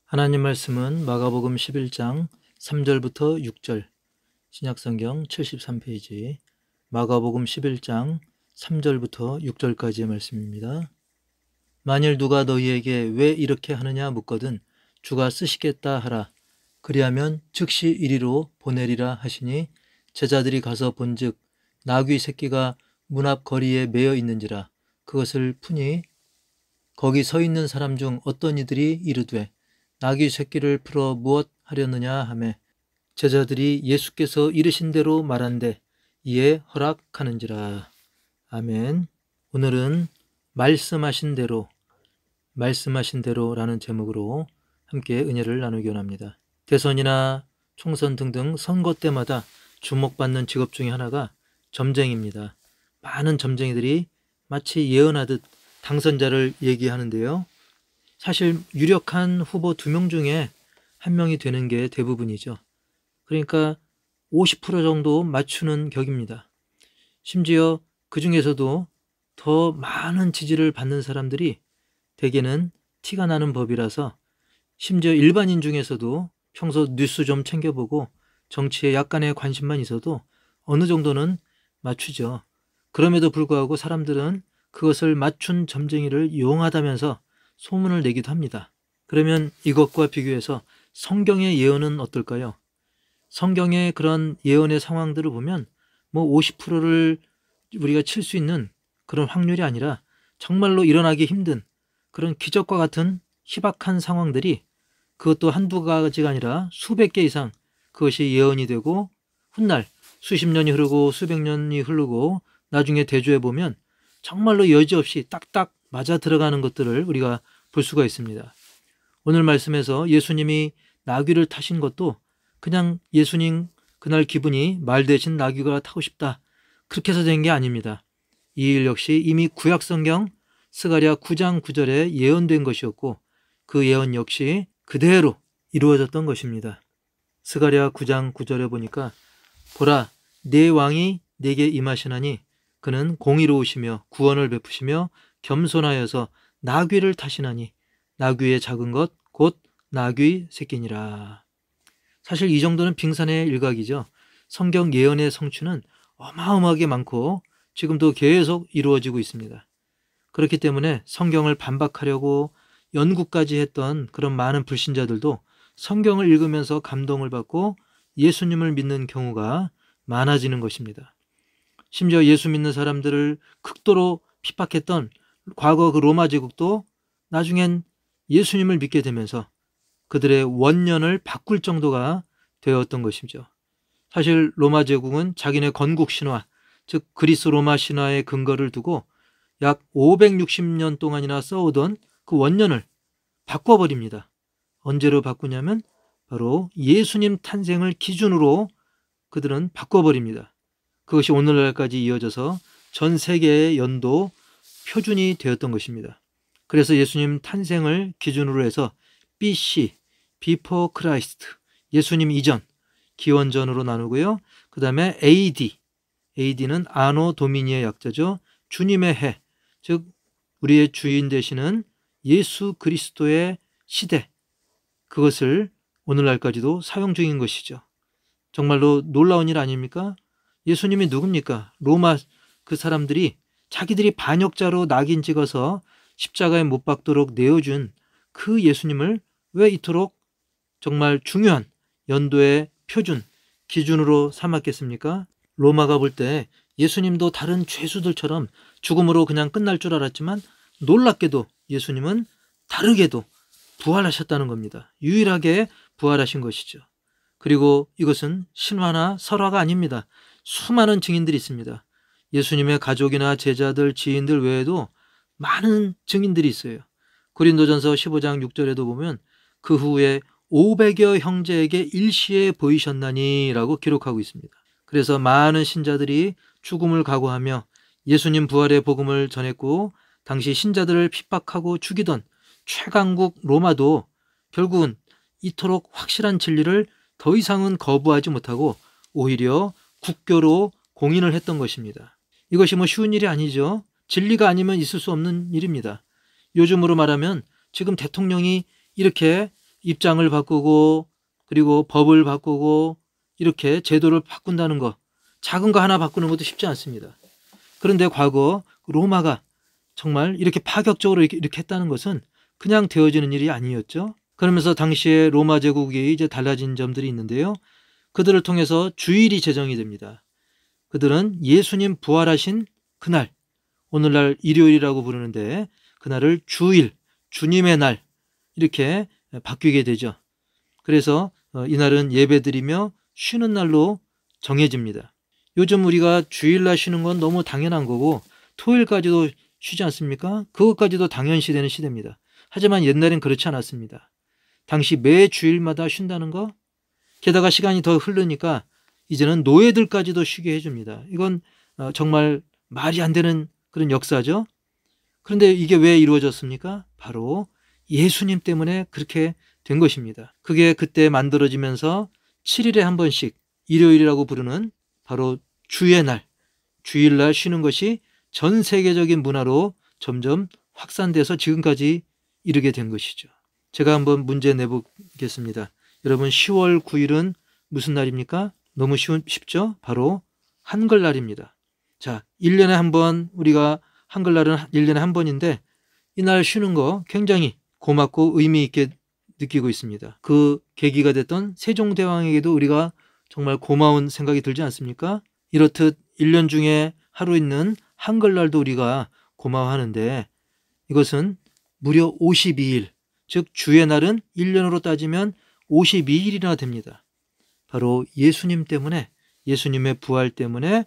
하나님 말씀은 마가복음 11장 3절부터 6절, 신약성경 73페이지, 마가복음 11장 3절부터 6절까지의 말씀입니다. 만일 누가 너희에게 왜 이렇게 하느냐 묻거든 주가 쓰시겠다 하라. 그리하면 즉시 이리로 보내리라 하시니 제자들이 가서 본즉 나귀 새끼가 문 앞 거리에 매어 있는지라. 그것을 푸니 거기 서 있는 사람 중 어떤 이들이 이르되 나귀 새끼를 풀어 무엇 하려느냐 하매 제자들이 예수께서 이르신 대로 말한대 이에 허락하는지라. 아멘. 오늘은 말씀하신 대로라는 제목으로 함께 은혜를 나누기 원합니다. 대선이나 총선 등등 선거 때마다 주목받는 직업 중에 하나가 점쟁이입니다. 많은 점쟁이들이 마치 예언하듯 당선자를 얘기하는데요. 사실 유력한 후보 2명 중에 1명이 되는 게 대부분이죠. 그러니까 50% 정도 맞추는 격입니다. 심지어 그 중에서도 더 많은 지지를 받는 사람들이 대개는 티가 나는 법이라서 심지어 일반인 중에서도 평소 뉴스 좀 챙겨보고 정치에 약간의 관심만 있어도 어느 정도는 맞추죠. 그럼에도 불구하고 사람들은 그것을 맞춘 점쟁이를 용하다면서 소문을 내기도 합니다. 그러면 이것과 비교해서 성경의 예언은 어떨까요? 성경의 그런 예언의 상황들을 보면 50%를 우리가 칠 수 있는 그런 확률이 아니라 정말로 일어나기 힘든 그런 기적과 같은 희박한 상황들이 그것도 한두 가지가 아니라 수백 개 이상 그것이 예언이 되고 훗날 수십 년이 흐르고 수백 년이 흐르고 나중에 대조해 보면 정말로 여지없이 딱딱 맞아 들어가는 것들을 우리가 볼 수가 있습니다. 오늘 말씀에서 예수님이 나귀를 타신 것도 그냥 예수님 그날 기분이 말 대신 나귀가 타고 싶다 그렇게 해서 된 게 아닙니다. 이 일 역시 이미 구약성경 스가랴 9장 9절에 예언된 것이었고 그 예언 역시 그대로 이루어졌던 것입니다. 스가랴 9장 9절에 보니까 보라 내 왕이 내게 임하시나니 그는 공의로우시며 구원을 베푸시며 겸손하여서 나귀를 타시나니 나귀의 작은 것 곧 나귀 새끼니라. 사실 이 정도는 빙산의 일각이죠. 성경 예언의 성취는 어마어마하게 많고 지금도 계속 이루어지고 있습니다. 그렇기 때문에 성경을 반박하려고 연구까지 했던 그런 많은 불신자들도 성경을 읽으면서 감동을 받고 예수님을 믿는 경우가 많아지는 것입니다. 심지어 예수 믿는 사람들을 극도로 핍박했던 과거 그 로마 제국도 나중엔 예수님을 믿게 되면서 그들의 원년을 바꿀 정도가 되었던 것이죠. 사실 로마 제국은 자기네 건국 신화, 즉 그리스 로마 신화의 근거를 두고 약 560년 동안이나 써오던 그 원년을 바꿔버립니다. 언제로 바꾸냐면 바로 예수님 탄생을 기준으로 그들은 바꿔버립니다. 그것이 오늘날까지 이어져서 전 세계의 연도 표준이 되었던 것입니다. 그래서 예수님 탄생을 기준으로 해서 BC, Before Christ, 예수님 이전, 기원전으로 나누고요. 그 다음에 AD는 아노 도미니의 약자죠. 주님의 해, 즉 우리의 주인 되시는 예수 그리스도의 시대, 그것을 오늘날까지도 사용 중인 것이죠. 정말로 놀라운 일 아닙니까? 예수님이 누굽니까? 로마 그 사람들이 자기들이 반역자로 낙인 찍어서 십자가에 못 박도록 내어준 그 예수님을 왜 이토록 정말 중요한 연도의 표준, 기준으로 삼았겠습니까? 로마가 볼 때 예수님도 다른 죄수들처럼 죽음으로 그냥 끝날 줄 알았지만 놀랍게도 예수님은 다르게도 부활하셨다는 겁니다. 유일하게 부활하신 것이죠. 그리고 이것은 신화나 설화가 아닙니다. 수많은 증인들이 있습니다. 예수님의 가족이나 제자들, 지인들 외에도 많은 증인들이 있어요. 고린도전서 15장 6절에도 보면 그 후에 500여 형제에게 일시에 보이셨나니 라고 기록하고 있습니다. 그래서 많은 신자들이 죽음을 각오하며 예수님 부활의 복음을 전했고 당시 신자들을 핍박하고 죽이던 최강국 로마도 결국은 이토록 확실한 진리를 더 이상은 거부하지 못하고 오히려 국교로 공인을 했던 것입니다. 이것이 쉬운 일이 아니죠. 진리가 아니면 있을 수 없는 일입니다. 요즘으로 말하면 지금 대통령이 이렇게 입장을 바꾸고 그리고 법을 바꾸고 이렇게 제도를 바꾼다는 거, 작은 거 하나 바꾸는 것도 쉽지 않습니다. 그런데 과거 로마가 정말 이렇게 파격적으로 이렇게 했다는 것은 그냥 되어지는 일이 아니었죠. 그러면서 당시에 로마 제국이 이제 달라진 점들이 있는데요. 그들을 통해서 주일이 제정이 됩니다. 그들은 예수님 부활하신 그날, 오늘날 일요일이라고 부르는데 그날을 주일, 주님의 날 이렇게 바뀌게 되죠. 그래서 이날은 예배드리며 쉬는 날로 정해집니다. 요즘 우리가 주일날 쉬는 건 너무 당연한 거고 토요일까지도 쉬지 않습니까? 그것까지도 당연시되는 시대입니다. 하지만 옛날엔 그렇지 않았습니다. 당시 매 주일마다 쉰다는 거, 게다가 시간이 더 흐르니까 이제는 노예들까지도 쉬게 해줍니다. 이건 정말 말이 안 되는 그런 역사죠. 그런데 이게 왜 이루어졌습니까? 바로 예수님 때문에 그렇게 된 것입니다. 그게 그때 만들어지면서 7일에 한 번씩 일요일이라고 부르는 바로 주의 날, 주일날 쉬는 것이 전 세계적인 문화로 점점 확산돼서 지금까지 이르게 된 것이죠. 제가 한번 문제 내보겠습니다. 여러분 10월 9일은 무슨 날입니까? 너무 쉽죠? 바로 한글날입니다. 자, 1년에 한 번 우리가 한글날은 1년에 한 번인데 이날 쉬는 거 굉장히 고맙고 의미 있게 느끼고 있습니다. 그 계기가 됐던 세종대왕에게도 우리가 정말 고마운 생각이 들지 않습니까? 이렇듯 1년 중에 하루 있는 한글날도 우리가 고마워하는데 이것은 무려 52일, 즉 주의 날은 1년으로 따지면 52일이나 됩니다. 바로 예수님 때문에, 예수님의 부활 때문에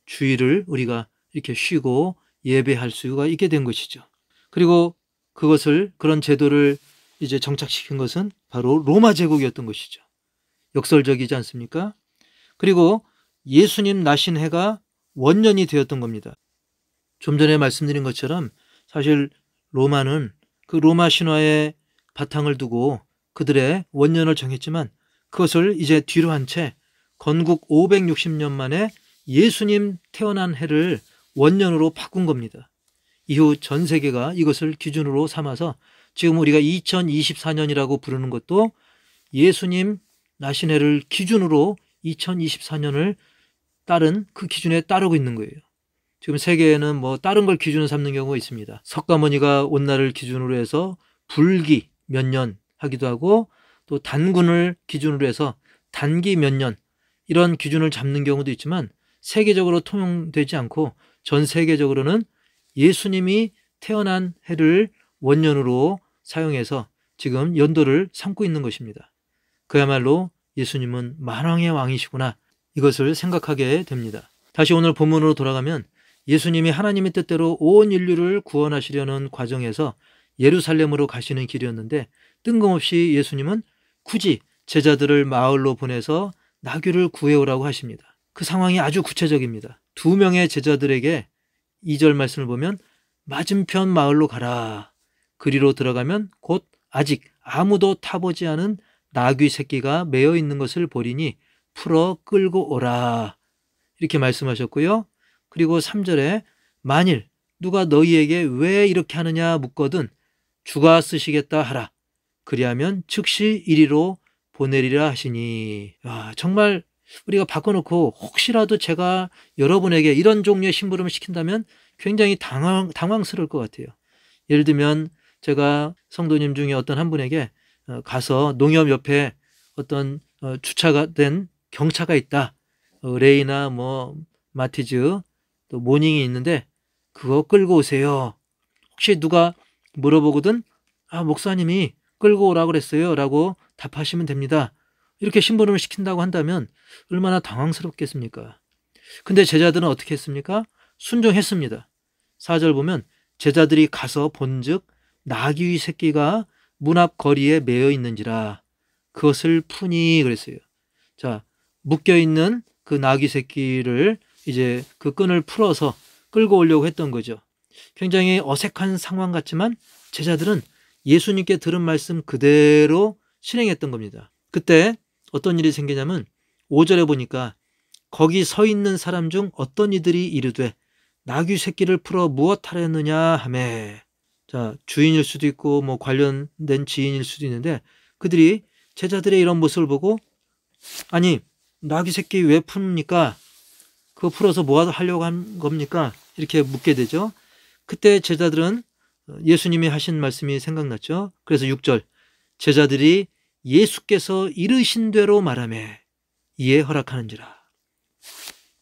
주일을 우리가 이렇게 쉬고 예배할 수가 있게 된 것이죠. 그리고 그런 제도를 이제 정착시킨 것은 바로 로마 제국이었던 것이죠. 역설적이지 않습니까? 그리고 예수님 나신 해가 원년이 되었던 겁니다. 좀 전에 말씀드린 것처럼 사실 로마는 그 로마 신화의 바탕을 두고 그들의 원년을 정했지만 그것을 이제 뒤로 한 채 건국 560년 만에 예수님 태어난 해를 원년으로 바꾼 겁니다. 이후 전 세계가 이것을 기준으로 삼아서 지금 우리가 2024년이라고 부르는 것도 예수님 나신 해를 기준으로 2024년을 따른 그 기준에 따르고 있는 거예요. 지금 세계에는 뭐 다른 걸 기준으로 삼는 경우가 있습니다. 석가모니가 온 날을 기준으로 해서 불기 몇 년 하기도 하고 또 단군을 기준으로 해서 단기 몇 년 이런 기준을 잡는 경우도 있지만 세계적으로 통용되지 않고 전 세계적으로는 예수님이 태어난 해를 원년으로 사용해서 지금 연도를 삼고 있는 것입니다. 그야말로 예수님은 만왕의 왕이시구나 이것을 생각하게 됩니다. 다시 오늘 본문으로 돌아가면 예수님이 하나님의 뜻대로 온 인류를 구원하시려는 과정에서 예루살렘으로 가시는 길이었는데 뜬금없이 예수님은 굳이 제자들을 마을로 보내서 나귀를 구해오라고 하십니다. 그 상황이 아주 구체적입니다. 2명의 제자들에게 2절 말씀을 보면 맞은편 마을로 가라. 그리로 들어가면 곧 아직 아무도 타보지 않은 나귀 새끼가 매어 있는 것을 보리니 풀어 끌고 오라. 이렇게 말씀하셨고요. 그리고 3절에 만일 누가 너희에게 왜 이렇게 하느냐 묻거든 주가 쓰시겠다 하라. 그리하면 즉시 이리로 보내리라 하시니. 정말 우리가 바꿔놓고 혹시라도 제가 여러분에게 이런 종류의 심부름을 시킨다면 굉장히 당황스러울 것 같아요. 예를 들면 제가 성도님 중에 어떤 한 분에게 가서 농협 옆에 어떤 주차가 된 경차가 있다. 레이나 뭐 마티즈 또 모닝이 있는데 그거 끌고 오세요. 혹시 누가 물어보거든 목사님이 끌고 오라고 그랬어요 라고 답하시면 됩니다. 이렇게 심부름을 시킨다고 한다면 얼마나 당황스럽겠습니까? 근데 제자들은 어떻게 했습니까? 순종했습니다. 4절 보면 제자들이 가서 본즉 나귀 새끼가 문 앞 거리에 매어 있는지라 그것을 푸니 그랬어요. 자, 묶여 있는 그 나귀 새끼를 이제 그 끈을 풀어서 끌고 오려고 했던 거죠. 굉장히 어색한 상황 같지만 제자들은 예수님께 들은 말씀 그대로 실행했던 겁니다. 그때 어떤 일이 생기냐면 5절에 보니까 거기 서 있는 사람 중 어떤 이들이 이르되 나귀 새끼를 풀어 무엇 하려느냐 하매. 자, 주인일 수도 있고 뭐 관련된 지인일 수도 있는데 그들이 제자들의 이런 모습을 보고 아니 나귀 새끼 왜 풉니까? 그거 풀어서 뭐 하려고 한 겁니까? 이렇게 묻게 되죠. 그때 제자들은 예수님이 하신 말씀이 생각났죠. 그래서 6절 제자들이 예수께서 이르신 대로 말하매 이에 허락하는지라.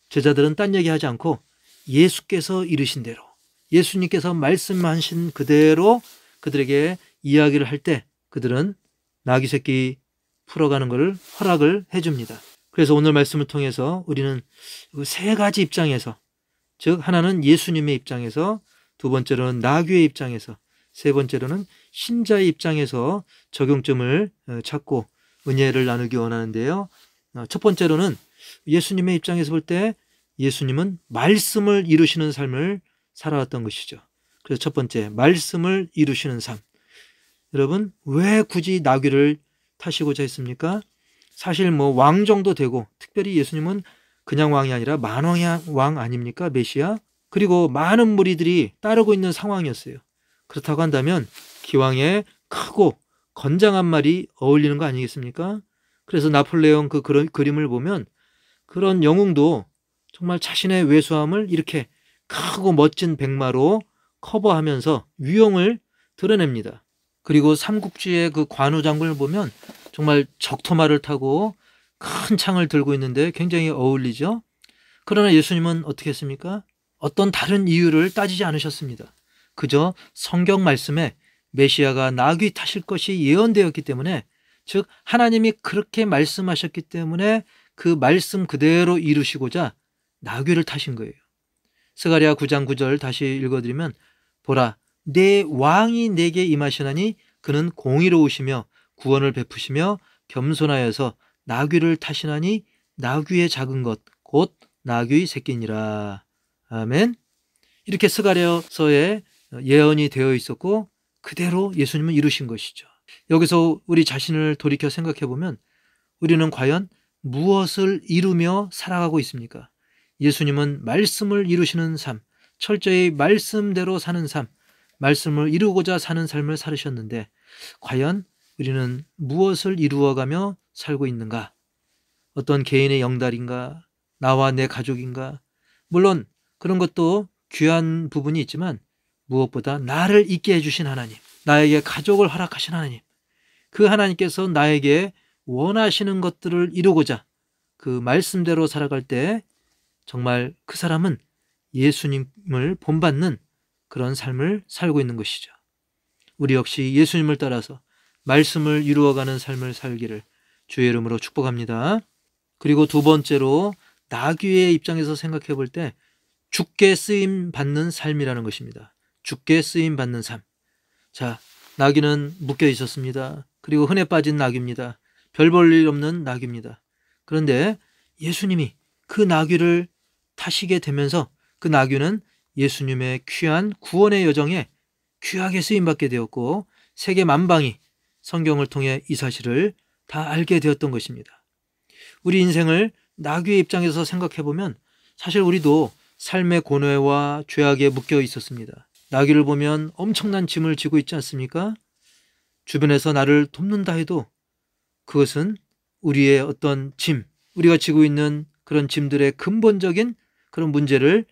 제자들은 딴 얘기하지 않고 예수께서 이르신 대로 예수님께서 말씀하신 그대로 그들에게 이야기를 할 때 그들은 나귀 새끼 풀어가는 것을 허락을 해줍니다. 그래서 오늘 말씀을 통해서 우리는 세 가지 입장에서, 즉 하나는 예수님의 입장에서, 두 번째로는 나귀의 입장에서, 세 번째로는 신자의 입장에서 적용점을 찾고 은혜를 나누기 원하는데요. 첫 번째로는 예수님의 입장에서 볼 때 예수님은 말씀을 이루시는 삶을 살아왔던 것이죠. 그래서 첫 번째, 말씀을 이루시는 삶. 여러분, 왜 굳이 나귀를 타시고자 했습니까? 사실 뭐 왕 정도 되고, 특별히 예수님은 그냥 왕이 아니라 만왕의 왕 아닙니까? 메시아. 그리고 많은 무리들이 따르고 있는 상황이었어요. 그렇다고 한다면 기왕에 크고 건장한 말이 어울리는 거 아니겠습니까? 그래서 나폴레옹 그런 그림을 보면 그런 영웅도 정말 자신의 왜소함을 이렇게 크고 멋진 백마로 커버하면서 위용을 드러냅니다. 그리고 삼국지의 그 관우 장군을 보면 정말 적토마를 타고 큰 창을 들고 있는데 굉장히 어울리죠. 그러나 예수님은 어떻게 했습니까? 어떤 다른 이유를 따지지 않으셨습니다. 그저 성경 말씀에 메시아가 나귀 타실 것이 예언되었기 때문에, 즉 하나님이 그렇게 말씀하셨기 때문에 그 말씀 그대로 이루시고자 나귀를 타신 거예요. 스가랴 9장 9절 다시 읽어드리면 보라 내 왕이 내게 임하시나니 그는 공의로우시며 구원을 베푸시며 겸손하여서 나귀를 타시나니 나귀의 작은 것 곧 나귀 새끼니라. 아멘. 이렇게 스가랴서에 예언이 되어 있었고 그대로 예수님은 이루신 것이죠. 여기서 우리 자신을 돌이켜 생각해 보면 우리는 과연 무엇을 이루며 살아가고 있습니까? 예수님은 말씀을 이루시는 삶, 철저히 말씀대로 사는 삶, 말씀을 이루고자 사는 삶을 살으셨는데 과연 우리는 무엇을 이루어가며 살고 있는가? 어떤 개인의 영달인가? 나와 내 가족인가? 물론 그런 것도 귀한 부분이 있지만 무엇보다 나를 있게 해주신 하나님, 나에게 가족을 허락하신 하나님, 그 하나님께서 나에게 원하시는 것들을 이루고자 그 말씀대로 살아갈 때 정말 그 사람은 예수님을 본받는 그런 삶을 살고 있는 것이죠. 우리 역시 예수님을 따라서 말씀을 이루어가는 삶을 살기를 주의 이름으로 축복합니다. 그리고 두 번째로 나귀의 입장에서 생각해 볼 때 주께 쓰임 받는 삶이라는 것입니다. 주께 쓰임 받는 삶. 자, 나귀는 묶여 있었습니다. 그리고 흔해 빠진 나귀입니다. 별 볼 일 없는 나귀입니다. 그런데 예수님이 그 나귀를 타시게 되면서 그 나귀는 예수님의 귀한 구원의 여정에 귀하게 쓰임받게 되었고 세계 만방이 성경을 통해 이 사실을 다 알게 되었던 것입니다. 우리 인생을 나귀의 입장에서 생각해 보면 사실 우리도 삶의 고뇌와 죄악에 묶여 있었습니다. 나귀를 보면 엄청난 짐을 지고 있지 않습니까? 주변에서 나를 돕는다 해도 그것은 우리의 어떤 짐, 우리가 지고 있는 그런 짐들의 근본적인 그런 문제를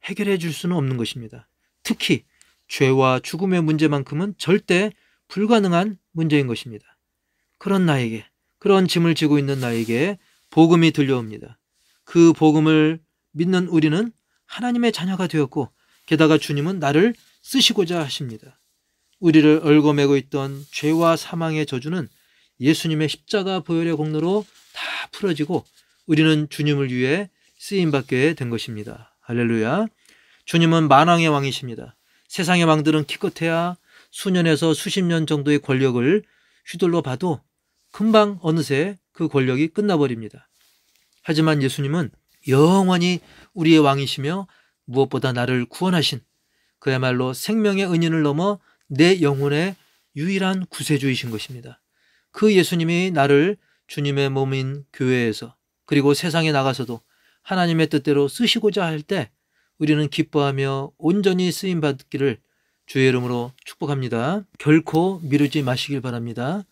해결해 줄 수는 없는 것입니다. 특히 죄와 죽음의 문제만큼은 절대 불가능한 문제인 것입니다. 그런 나에게, 그런 짐을 지고 있는 나에게 복음이 들려옵니다. 그 복음을 믿는 우리는 하나님의 자녀가 되었고 게다가 주님은 나를 쓰시고자 하십니다. 우리를 얽어매고 있던 죄와 사망의 저주는 예수님의 십자가 보혈의 공로로 다 풀어지고 우리는 주님을 위해 쓰임받게 된 것입니다. 할렐루야. 주님은 만왕의 왕이십니다. 세상의 왕들은 기껏해야 수년에서 수십 년 정도의 권력을 휘둘러 봐도 금방 어느새 그 권력이 끝나버립니다. 하지만 예수님은 영원히 우리의 왕이시며 무엇보다 나를 구원하신 그야말로 생명의 은인을 넘어 내 영혼의 유일한 구세주이신 것입니다. 그 예수님이 나를 주님의 몸인 교회에서 그리고 세상에 나가서도 하나님의 뜻대로 쓰시고자 할 때 우리는 기뻐하며 온전히 쓰임받기를 주의 이름으로 축복합니다. 결코 미루지 마시길 바랍니다.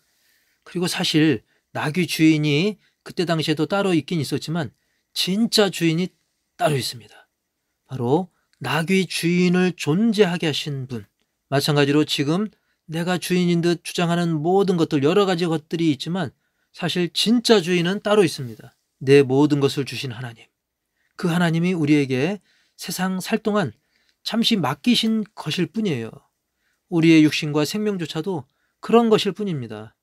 그리고 사실 나귀 주인이 그때 당시에도 따로 있긴 있었지만 진짜 주인이 따로 있습니다. 바로 나귀 주인을 존재하게 하신 분. 마찬가지로 지금 내가 주인인 듯 주장하는 모든 것들, 여러 가지 것들이 있지만 사실 진짜 주인은 따로 있습니다. 내 모든 것을 주신 하나님. 그 하나님이 우리에게 세상 살 동안 잠시 맡기신 것일 뿐이에요. 우리의 육신과 생명조차도 그런 것일 뿐입니다.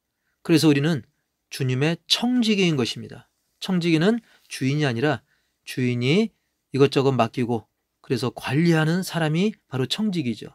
그래서 우리는 주님의 청지기인 것입니다. 청지기는 주인이 아니라 주인이 이것저것 맡기고 그래서 관리하는 사람이 바로 청지기죠.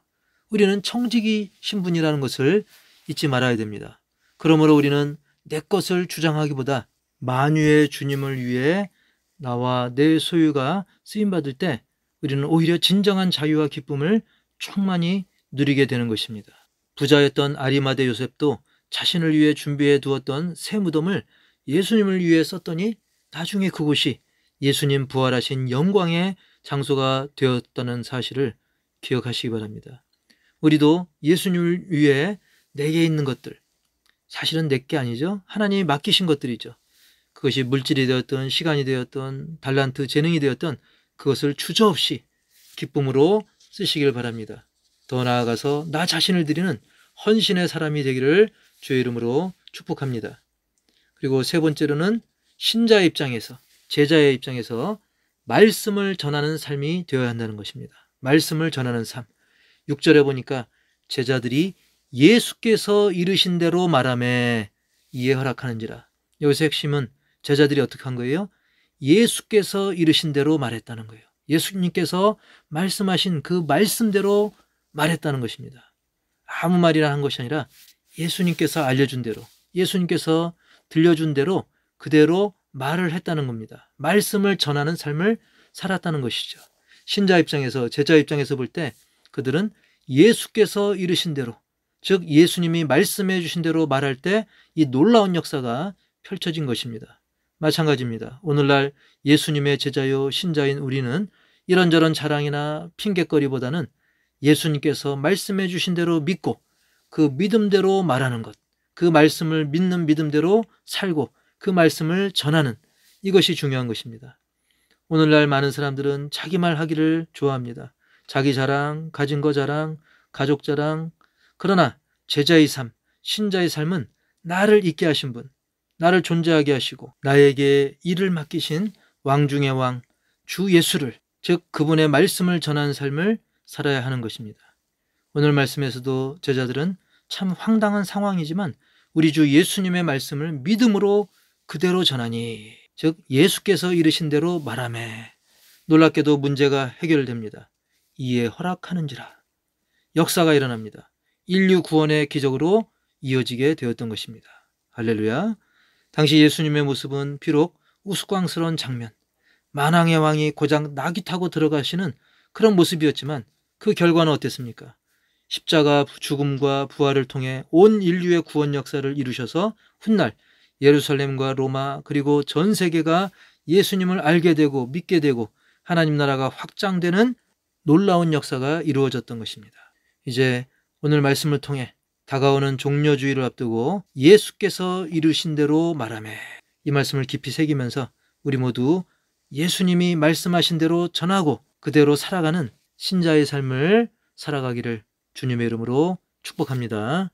우리는 청지기 신분이라는 것을 잊지 말아야 됩니다. 그러므로 우리는 내 것을 주장하기보다 만유의 주님을 위해 나와 내 소유가 쓰임받을 때 우리는 오히려 진정한 자유와 기쁨을 충만히 누리게 되는 것입니다. 부자였던 아리마대 요셉도 자신을 위해 준비해 두었던 새 무덤을 예수님을 위해 썼더니 나중에 그곳이 예수님 부활하신 영광의 장소가 되었다는 사실을 기억하시기 바랍니다. 우리도 예수님을 위해 내게 있는 것들, 사실은 내게 아니죠. 하나님이 맡기신 것들이죠. 그것이 물질이 되었던 시간이 되었던 달란트, 재능이 되었던 그것을 주저없이 기쁨으로 쓰시길 바랍니다. 더 나아가서 나 자신을 드리는 헌신의 사람이 되기를 주의 이름으로 축복합니다. 그리고 세 번째로는 신자의 입장에서, 제자의 입장에서 말씀을 전하는 삶이 되어야 한다는 것입니다. 말씀을 전하는 삶. 6절에 보니까 제자들이 예수께서 이르신 대로 말하매 이에 허락하는지라. 여기서 핵심은 제자들이 어떻게 한 거예요? 예수께서 이르신 대로 말했다는 거예요. 예수님께서 말씀하신 그 말씀대로 말했다는 것입니다. 아무 말이나 한 것이 아니라 예수님께서 알려준 대로, 예수님께서 들려준 대로 그대로 말을 했다는 겁니다. 말씀을 전하는 삶을 살았다는 것이죠. 신자 입장에서, 제자 입장에서 볼 때 그들은 예수께서 이르신 대로, 즉 예수님이 말씀해 주신 대로 말할 때 이 놀라운 역사가 펼쳐진 것입니다. 마찬가지입니다. 오늘날 예수님의 제자요 신자인 우리는 이런저런 자랑이나 핑계거리보다는 예수님께서 말씀해 주신 대로 믿고 그 믿음대로 말하는 것, 그 말씀을 믿는 믿음대로 살고 그 말씀을 전하는, 이것이 중요한 것입니다. 오늘날 많은 사람들은 자기 말 하기를 좋아합니다. 자기 자랑, 가진 거 자랑, 가족 자랑. 그러나 제자의 삶, 신자의 삶은 나를 있게 하신 분, 나를 존재하게 하시고 나에게 일을 맡기신 왕 중의 왕, 주 예수를, 즉 그분의 말씀을 전하는 삶을 살아야 하는 것입니다. 오늘 말씀에서도 제자들은 참 황당한 상황이지만 우리 주 예수님의 말씀을 믿음으로 그대로 전하니, 즉 예수께서 이르신 대로 말하매 놀랍게도 문제가 해결됩니다. 이에 허락하는지라. 역사가 일어납니다. 인류 구원의 기적으로 이어지게 되었던 것입니다. 할렐루야. 당시 예수님의 모습은 비록 우스꽝스러운 장면, 만왕의 왕이 고작 나귀 타고 들어가시는 그런 모습이었지만 그 결과는 어땠습니까? 십자가 죽음과 부활을 통해 온 인류의 구원 역사를 이루셔서 훗날 예루살렘과 로마 그리고 전 세계가 예수님을 알게 되고 믿게 되고 하나님 나라가 확장되는 놀라운 역사가 이루어졌던 것입니다. 이제 오늘 말씀을 통해 다가오는 종려주의를 앞두고 예수께서 이르신 대로 말하매, 이 말씀을 깊이 새기면서 우리 모두 예수님이 말씀하신 대로 전하고 그대로 살아가는 신자의 삶을 살아가기를 주님의 이름으로 축복합니다.